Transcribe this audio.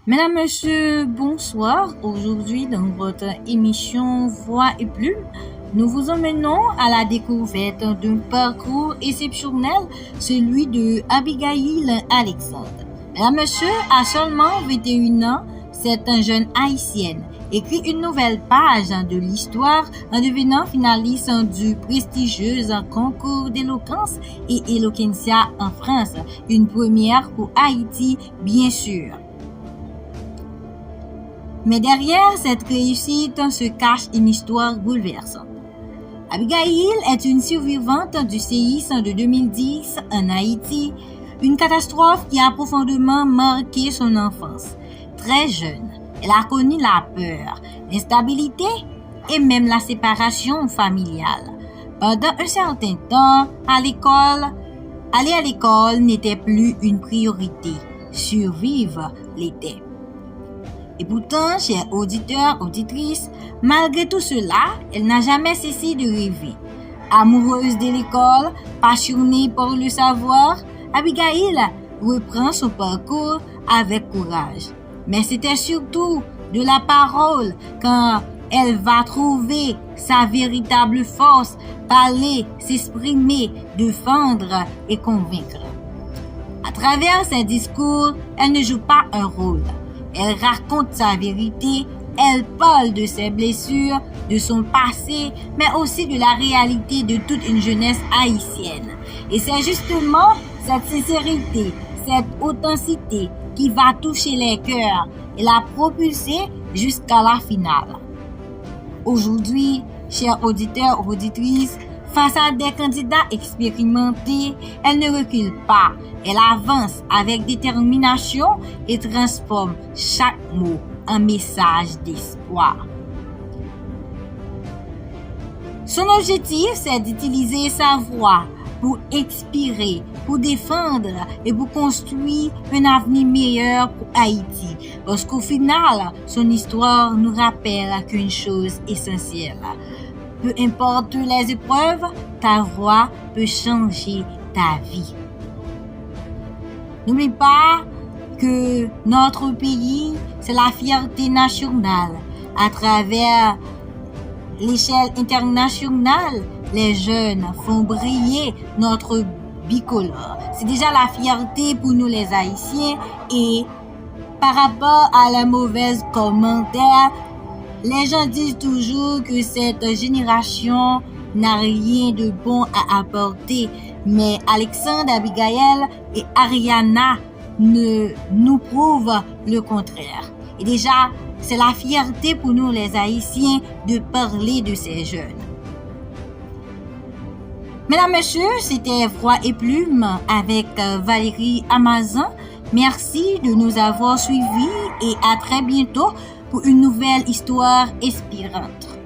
Mesdames, Messieurs, bonsoir. Aujourd'hui, dans votre émission Voix et Plume, nous vous emmenons à la découverte d'un parcours exceptionnel, celui de Abigail Alexandre. Mesdames, Messieurs, à seulement 21 ans, cette jeune haïtienne écrit une nouvelle page de l'histoire en devenant finaliste du prestigieux concours d'éloquence et Eloquentia en France, une première pour Haïti, bien sûr. Mais derrière cette réussite se cache une histoire bouleversante. Abigail est une survivante du séisme de 2010 en Haïti, une catastrophe qui a profondément marqué son enfance. Très jeune, elle a connu la peur, l'instabilité et même la séparation familiale. Pendant un certain temps, aller à l'école n'était plus une priorité, survivre l'était. Et pourtant, chers auditeurs, auditrices, malgré tout cela, elle n'a jamais cessé de rêver. Amoureuse de l'école, passionnée par le savoir, Abigail reprend son parcours avec courage. Mais c'était surtout de la parole quand elle va trouver sa véritable force, parler, s'exprimer, défendre et convaincre. À travers ses discours, elle ne joue pas un rôle. Elle raconte sa vérité, elle parle de ses blessures, de son passé, mais aussi de la réalité de toute une jeunesse haïtienne. Et c'est justement cette sincérité, cette authenticité qui va toucher les cœurs et la propulser jusqu'à la finale. Aujourd'hui, chers auditeurs ou auditrices, face à des candidats expérimentés, elle ne recule pas. Elle avance avec détermination et transforme chaque mot en message d'espoir. Son objectif, c'est d'utiliser sa voix pour inspirer, pour défendre et pour construire un avenir meilleur pour Haïti. Parce qu'au final, son histoire nous rappelle qu'une chose essentielle. Peu importe les épreuves, ta voix peut changer ta vie. N'oublie pas que notre pays, c'est la fierté nationale. À travers l'échelle internationale, les jeunes font briller notre bicolore. C'est déjà la fierté pour nous les Haïtiens et par rapport à la mauvaise commentaire, les gens disent toujours que cette génération n'a rien de bon à apporter, mais Alexandre, Abigail et Ariana nous prouvent le contraire. Et déjà, c'est la fierté pour nous les Haïtiens de parler de ces jeunes. Mesdames, Messieurs, c'était Voix et Plume avec Valérie Amazon. Merci de nous avoir suivis et à très bientôt pour une nouvelle histoire inspirante.